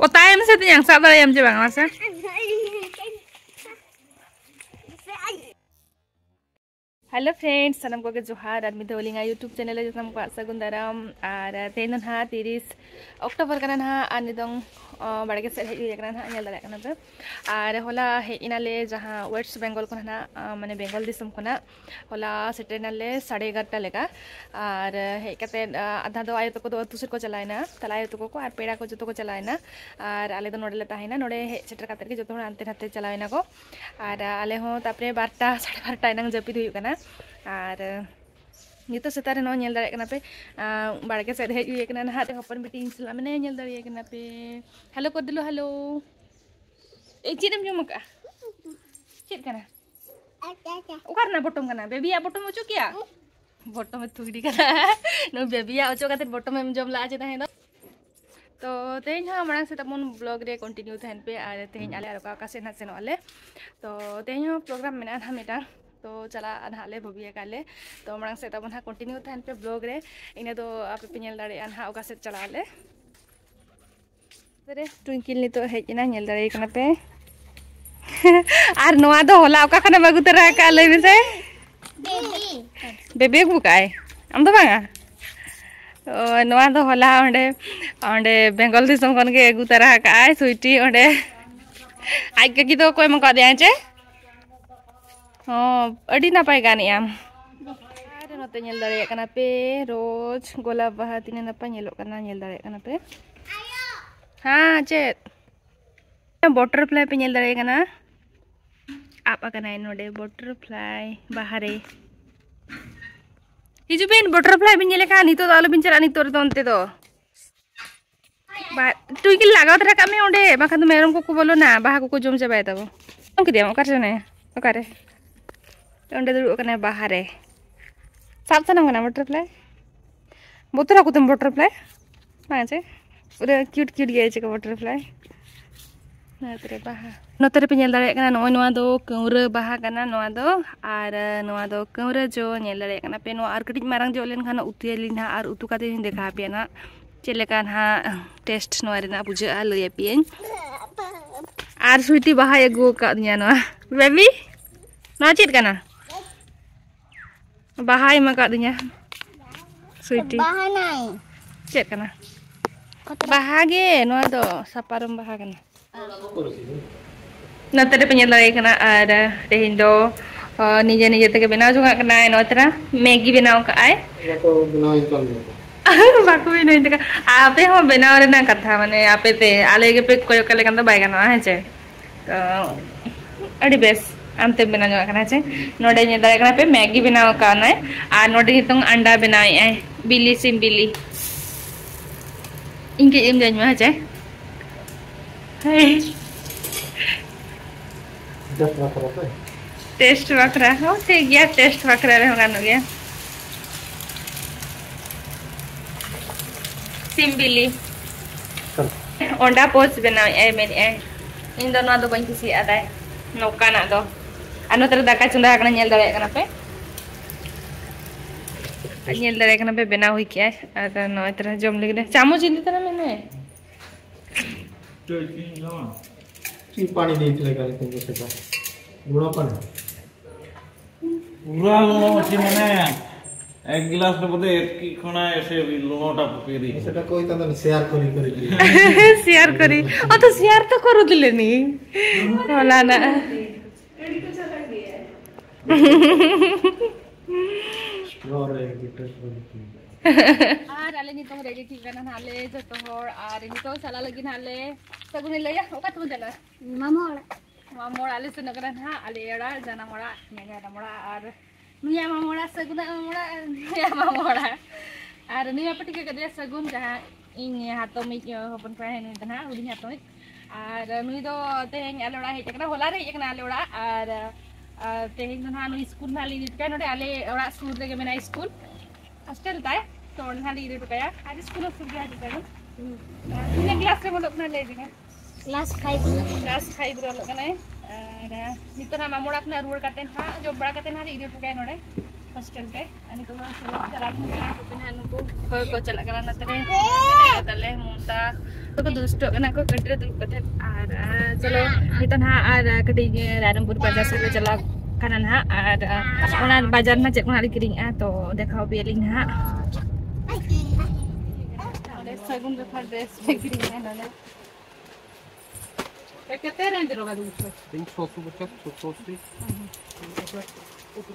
Otayam se yang sabar ayam je bang masa. Hello friends, sanam ko ke johar admi dolinga YouTube channel e janam ko sagundaram ar tenon ha 30 October kana ha anidong bade ke set he kana ha nyal dara kana be ar hola he inale jaha West Bengal ko na mane Bengal disum kona hola setenale 11:30 lega ar he kate adha do ayo to ko tusir ko chalaina talayo to ko ar peda ko joto ko chalaina ar ale do nodele tahina node he setter kater ke joto ante nate chalaina ko ar ale ho tapre 12 12:30 nang japid hu kana ar nito setare no nyel dare kana pe barake set he yu kana na te hopon beti insla mane nyel dare kana pe hello kor dilo hello e chidam jomaka chid kana ukarna bottom kana baby ya bottom ocho kya bottom में थुगड़ी kana no baby ya ocho kate bottom में jom la ache tahe तो तेज हाँ मरंग से तमन blog रे continue thane पे आरे तेज आले आरो का से ना से नले तो तेज हाँ प्रोग्राम में ना हम इटा तो चला अनहाले भविया काले तो मरंग से तमन हाँ कंटिन्यू थैन पे ब्लॉग रे इन्हें तो आप पिनियल दाड़े अनहा ओका से चला ले तेरे ट्विंकल नि तो है इना नियल दाड़े कना पे आर नोआ दो होला ओका खाना बागु तरह का ले में से बेबी बुकाय हम तो बांगा नोआ दो होला ओंडे ओंडे बेंगल दिसम कोन के एगु तरह का आय सुइटी ओंडे आई के की तो कोई मका दे आचे अडी ना पाई गानी आम अरे नते नेल दारे कना पे रोज गोलाप बाहा तिने ना पाई नेलो कना नेल दारे कना पे हां चेत बटरफ्लाई पे नेल दारे कना आप कना नोडे बटरफ्लाई बाहरे हिजुबेन बटरफ्लाई बिन लेखा नि तो आलो बिन चला नि तोर तोनते तो बा टुइकिल लगाव तरा कामे ओंडे बाखा तो मेरम को बोलो ना बाहा को जोम चबाय तबो हम के देम ओकार ने ओकारे ओंडे दुड़ कने बाहरे साब सनम कना बटरफ्लाई बोतरा को तुम बटरफ्लाई माचे पूरा क्यूट क्यूट गे छे बटरफ्लाई नतरे बाहा नतरे पे नेल दारे कना नोय नोआ दो कौरा बाहा कना नोआ दो आर नोआ दो कौरा जो नेल दारे कना पे नो आर कटिज मारंग जो लेन खाना उतुयलिन हा आर उतु काते हिं देखा पे ना चेलेकान हा टेस्ट नोआ रेना बुझा लय पियन आर स्वीटी बाहा एगु का दिया नोआ बेबी ना चेत कना बाहा मा का दिया स्वीटी बाहा नाई चेत कना बाहा गे नोआ दो सापारम बाहा कना नतरे पेnyel lagi kena ada tehindo nije tege benaw juga kena notra Maggi benaw ka ai baku benaw itu baku benaw itu ape ho benaw rena katha mane ape te ale ge pe koyo kale kan bai gana heche to adi bes ante benaw juga kena che node nye dare kena pe Maggi benaw ka nai a node hitung anda benaw ai bili sim bili inge em janyo heche hey test वकरा हो ठीक गया test वकरा रे होगा न गया सिम्बिली ओंडा post बना ए मेन ए इन दोनों दो बन किसी आदा नौका ना दो अनो तरह दाका चुंदा कना नेल दरे कना पे नेल दरे कना पे बना हुई क्या आदा नो तरह जम लगे चामच इन तरह मैंने ची पानी नहीं चलेगा लेकिन जैसे का गुड़ा पानी पूरा लूनो मच्छी मैंने एक गिलास में बोले एक की खाना ऐसे भी लूनो टा पकेरी सेटा कोई ता शेयर करी शेयर करी ओ तो शेयर तो करू दिले नी होला ना रेडी तो चला गया और एक टेस्ट बनी आर आले नि तो रेडी ठीक ना हाले जो तो होर आर नि तो साला लगी हाले सगुन लया ओका तुम चला मामोड़ा आले से नगरन हा आले एड़ा जाना मोड़ा मेगा मोड़ा आर निया मामोड़ा सगुन मामोड़ा निया मामोड़ा आर निया पटी के कदे सगुन जहां इन हातो में अपन पे है तना उडी हातो आर नुई दो तेहें आलोड़ा हे चकना होला रे एकना आलोड़ा आर तेहें तना नु स्कूल नाली दित नोडे आले ओड़ा स्कूल रे मेना स्कूल हॉस्टल ताय तो नाली रे टकया आज स्कूल से गया दिता इन क्लास रे बोलक ना ले दिगा क्लास 5 रो लगना है नितना मामोड़ा अपना रूर काटे हा जो बड़ा काटे ना रे टकया नोडे hostel पे अनि को चला को पिना नुको को चला करा न तरे तले मुंता तो दुष्ट कना को कंट्री दुल कथे आर चलो इतन हा आर कटी रायरंगपुर बाजार से चला kanan ha ada ona bazar na cek kena kiring to dekhao beling ha ada sagun de dress kiring ha nana kete range roga du 350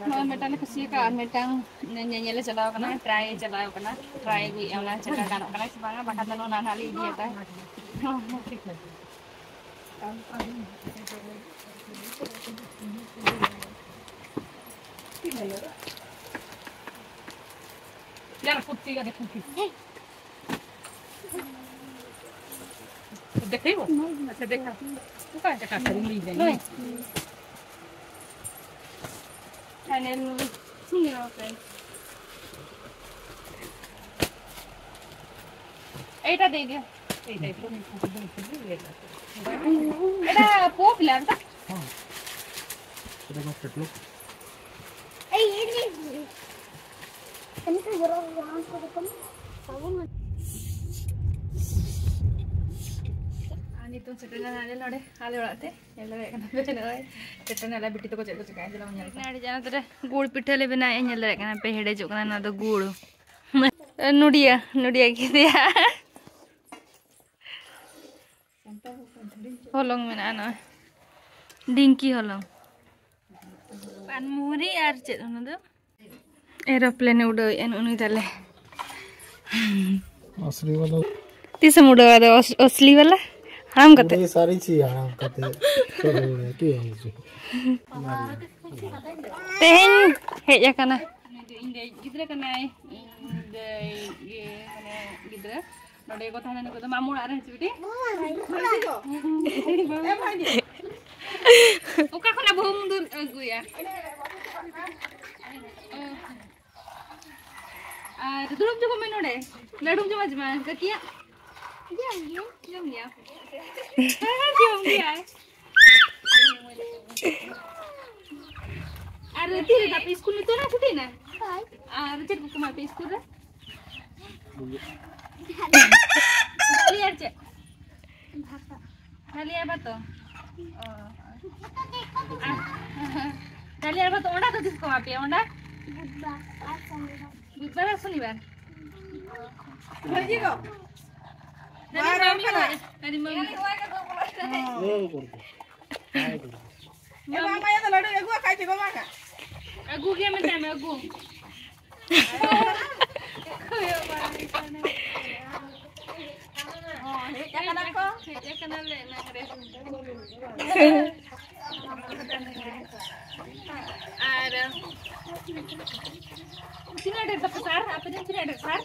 nah metang kesi ka metang nyanyele chalao kana try gu yauna chaka kana kana sebanga bakat no nana li dia ta यार कुत्ती का देखो कि देखे वो अच्छा देखा तू का चक्कर करी ली जाए चैनल सुनिए फ्रेंड एटा दे गया एटा पोप लाता हां seda का पेट्रोल ए ये ini kan jorong yang ko depan sabun ani to setena nale lode ale olate ella ekana betena setena la bitti to ko cheka jela nyal nadi jana tore gud pithale bena nyal ekana pe hede jo kana na to gud nudia kidia holong mena na dinki holong pan muri ar chet ono do aeroplane उड़ो N उनी तले असली वाला तीस उड़ो दो असली वाला हम कहते ये सारी चीज हम कहते के तेन हे या kana inde gidra kana ये माने gidra नडे को थाने को तो मामू आ रहे छुटी ए भाई ओका खना बहुम दूर गुया दुरुम जो मैं नोड़े लड़ूम जो मजमा क्या जम गया अरे तेरे का स्कूल में तो ना छुट्टी ना अरे चल कुमार पे स्कूल रे डाली यार चे डाली यार बात डाली यार बात ओंडा तो किसको आप ये ओंडा बुधवार शनिवार भजिको अरे मम्मी मामा ये तो लड़ो एगु खाई थी मामा का एगु के में टाइम एगु खोयो मामी खाना हे kana le na करे आर कितना डेट तक सर आप दिन कितना डेट सर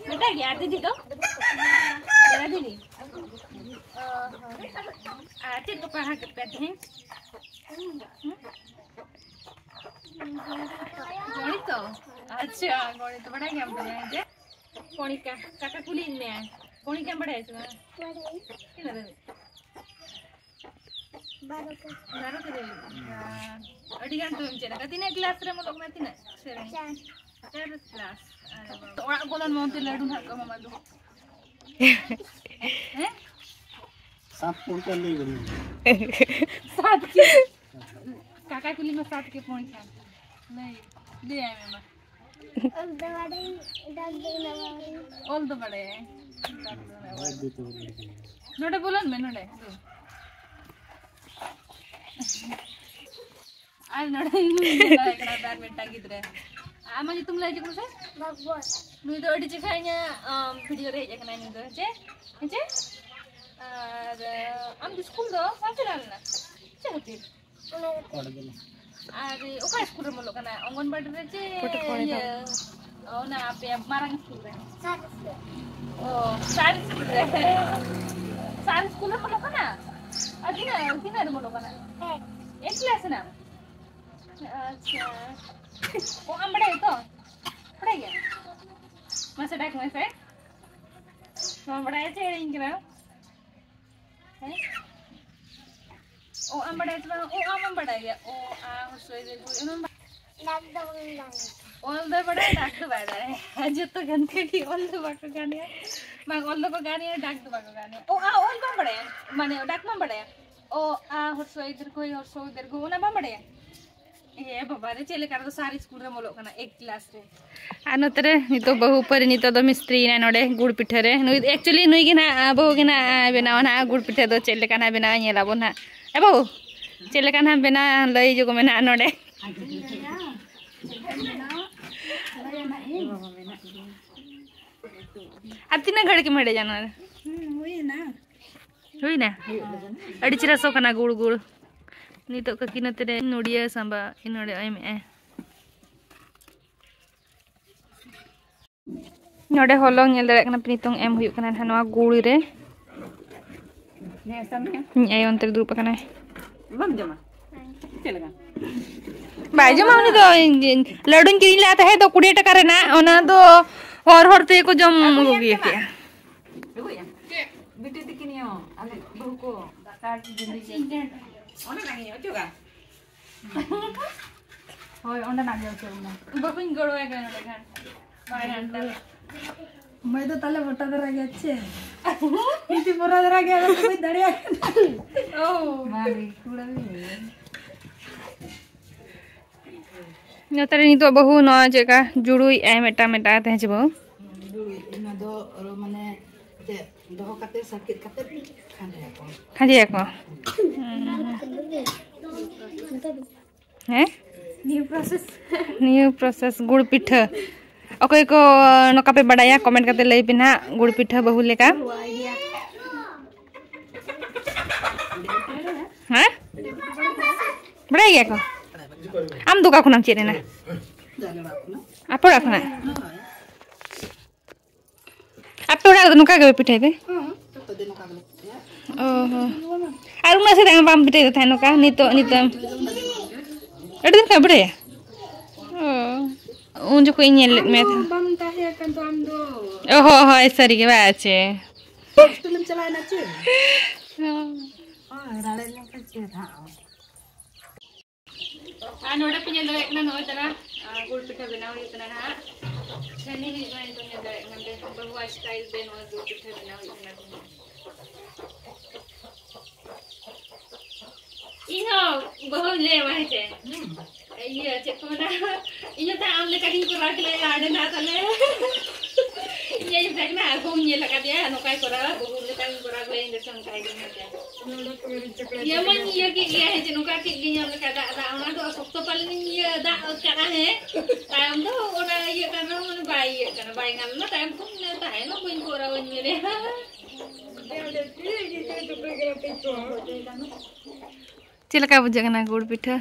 बेटा यार दीदी तो यार दीदी आते तो कहाँ के बैठे हैं गणित तो अच्छा गणित तो बड़ा क्या हम करेंगे कोणी का काका कुली में कोणी क्या बड़ा है इसमें कितना दे 12 के दे अडिगान तो हमचे ना तीन क्लास रे म लोग में तीन चार क्लास तो ओड़ा गोलन मोंते लडू ना का मामा दो हैं 7 पॉइंट ले गई 7 के काका कुली में 7 के पॉइंट नहीं दे आए मामा ऑल द बड़े नोटे बोलन में नोटे आज नोटे एकड़ा बैडमिंटन गिद्रे आमाजी तुम लाइक कुछ भगवान नुई तो अडी खाइnya भिडियो रे एकना नि तो जे और हम स्कूल दो साचरालना चलती अरे ओका स्कूल रे मोलो कना अंगनबाड़ी रे जे ओ ना पे मारंग स्कूल रे ओ सारी स्कूल रे मोलो कना अदिना किना रे मोलो कना एक क्लास ना अच्छा ओ हम बड़े तो पढ़े गया मसे डाक में से हम बड़े छे इंगरा है ओ हम बड़े तो ओ हम बड़ा गया ओ आ सोई दे ऑल द बड़ा डाक तो बड़ा है जो तो गंदे की ऑल द बाको गाने मां ऑल द को गाने डाक तो बाको गाने ओ आ ऑल बा बड़े माने डाक मा बड़े ओ आ हरसो इधर को ना बा बड़े ये बाबा रे चले कर तो सारी स्कूल रे मोलो कना एक क्लास रे आ नतरे नितो बहु पर नितो दो मिस्त्री ना नोडे गुड़ पिठा रे नुई एक्चुअली नुई गिना बहु गिना बेनाव ना गुड़ पिठा दो चले कना बेनाव नेलाबो ना ए बहु चले कना बेना लई जो को मेना नोडे अब तीना घड़ के मड़े जाना हुई ना अड़ी चिरा सो कना गुड़ गुड़ नितो का किना तेरे नोडिया सांबा इनोडे एम ए नोडे होलोंग नेल दरे कना नितोंग एम हुयु कना नवा गुड़ रे ने सामने ए अंतर दुप कना बम जमा चलेगा बाय जमा उनी तो लडुन किरी लाता है तो 20 टका रे ना ओना तो हर ते को जम होगी के बेटे दिकिनियो आले बहु को काट जिंदगी ओना नागी चुगा होय ओना नागी चुगा बकुन गड़ो है गन देखन बाय घंटा मैं तो तले बटा दरा के अच्छे इति पूरा दरा के कोई दड़िया ओ मारी थोड़ा भी नतरे नि तो बहु न जका जुड़ुई ए मेटा मेटा ते जबो जुड़ुई न दो माने ते दो काते साकित काते खादिया को हैं न्यू प्रोसेस गुड़ पिठा ओके को नका पे बड़ाया कमेंट करते लई पिना गुड़ पिठा बहु लेका हैं बड़ा गया को आम दुका खुनाम चेरे ना आपड़ा खुना आपड़ा तो नुका के पिठे दे ओहो आर उना से तांग पाम पिठे था नुका नितो एड दिन का बड़े ओ उन जो कोई नेल में था बम ताहे कन तो आम दो ओहो हो ऐसरी के बाचे हॉस्टल में चलाए ना चे राड़े ने के था नोडे पिन दरे ना नो तना गुड़ पिठा बनाओ इतना ना छनी ही बन तो दरे नंदे बहु स्टाइल बे नो गुड़ पिठा बनाओ इतना इनो बहु ले वहे छे ये चेक ना इनो ता आमले कटिंग को राख ले आडे ना तले ये देख ना घूम ये लगा दिया नो काय करा बहु ले कटिंग को राख ले इंजेक्शन काय दे ये मन ये कि ये है जनु का कि ये हम का दा ओना तो सब तो पहले ये दा करा है टाइम तो ओना ये करना मन बाई ये करना बाई ngam ना टाइम को ने ता है ना कोई कोरा वन मेरे चिलका बुझगना गुड़ पिठा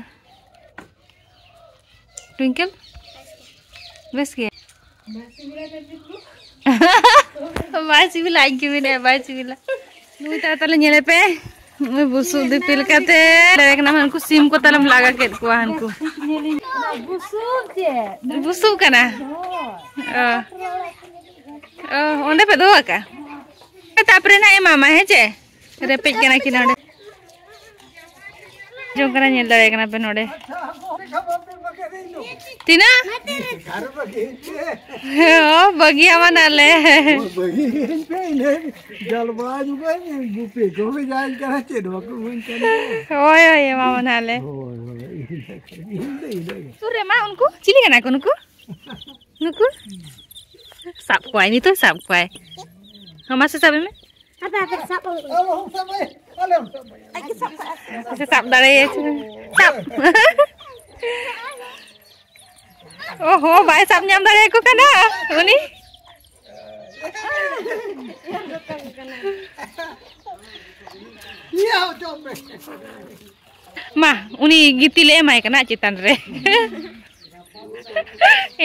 ट्विंकल बस के बासी भी लाइक के भी बासी भी नुई ताले नेले पे मैं बुसु दे पिल काते देखना हमको सिम को तलम लगा के को हमको बुसु कना ओंडे पे दो का तापरे ना ए मामा है जे रेपेज कना कि नोडे जो करा नेल दरे कना पे नोडे तीना ओ बगिया मनाले बगी पे ने जलवाज को गुपे को भी जाल करा के दो को हुन करे ओए ओए मामा नाले सुरे मा उनको चिली कना को नुको साप कोई नहीं तो साप कोई हम से सब में apa साप अच्छा साप दाड़े साप ओहो भाई साप nyam दाड़े को कना उनी मा उनी गितिले एमाय कना चितान रे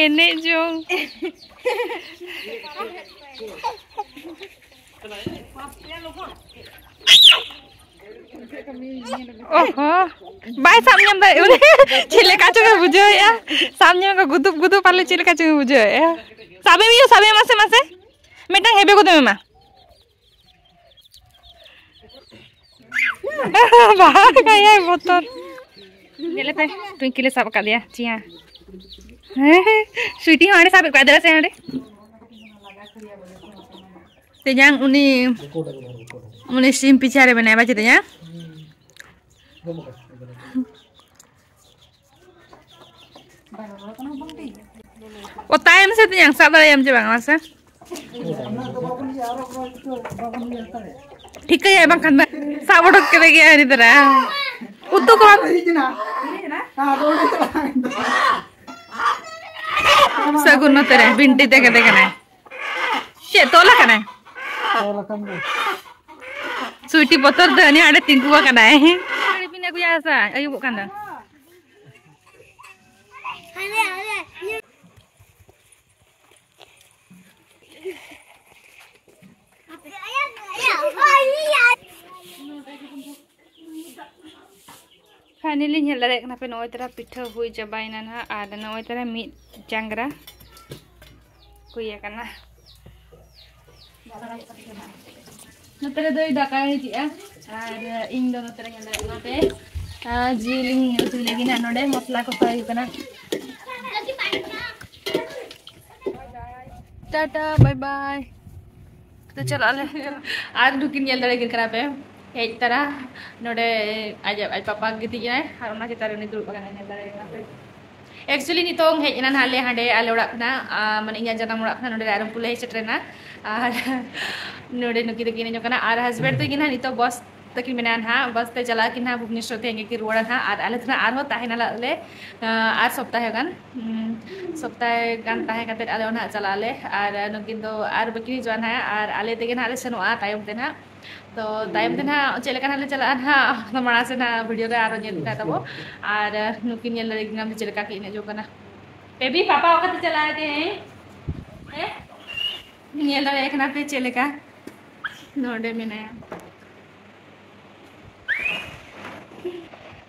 एने जों ओहो बाय सामने में उनी चिले काचो के बुझो या सामने का गुदुप गुदुप पाले चिले काचो के बुझो या साबे मासे मासे मेटा हेबे को देमा बाहर का ये बोतल नेले पे ट्विंकले सब का दिया chia Sweetie hone sabi ko adala sa hande. Tejang uni sim pichare banai baca tanya. O time sa tanya sabar ayam je bang masa. ठीक है बंग खान में सावड़ के लगे हैं इधर उतो को सगुन तेरे बिंटी देखे देखने शे तोला करना है स्वीटी बोतल धनी आड़े तिंकु का करना है अरे बिना कुछ ऐसा अयो वो करना फाइनली हेल्ला ना पे नोय तरह पिठा हुई जबाइना ना आर नोय तरह मी जांगरा कुया करना नतरे दो दाका हिजिया आर इन दो नतरे हेल्ला ना पे जीलिंग उतु लेगी ना नोडे मसला को फ्राई करना टाटा बाय बाय तो चला ले आज दुकिन हेल्ला लेगी करा पे एक तरह नोडे आज पापा गिती है हारोना चितारे नि दुरुब बगान हेल्ला लेगी पे एक्चुअली नितोंग हे इना हाले हांडे आले ओड़ा ना माने इया जनम ओड़ा ना नोडे आरम पुले चटरेना आर नोडे नुकी दकिन जो कना आर हस्बैंड तो किना नितो बस तकिन मेनान हा बस ते चला किना भुवनेश्वर ते हेंगे कि रोड़ा हा आर आले थना आर हो ताहेना ले आर सप्ताह गान ताहे कते आले ओना चला ले आर नुकिन दो आर बकिनी जवान है आर आले तेगे ना आले सनुआ टाइम ते ना तो टाइम ते ना चले काना ले चला हा मणा से ना वीडियो रे आरो नेल ता तबो आर नुकिन नेल रे नाम चले का कि ने जो कना बेबी पापा ओकते चला दे हैं नेल रे एकना पे चले का नोडे में नया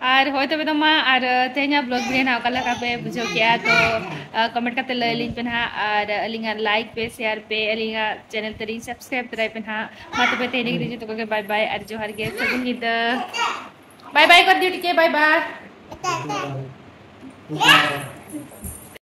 और होय तबे तो मा और तेना ब्लॉग वीडियो ना कला का पे बुझो क्या तो कमेंट करते लिंक पे ना और अलिंगा लाइक पे शेयर पे अलिंगा चैनल तरी सब्सक्राइब तराई पे ना मा तबे तेने की रिजु तो के बाय बाय और जोहार के सगुन नींद बाय बाय कर दियो ठीक है बाय बाय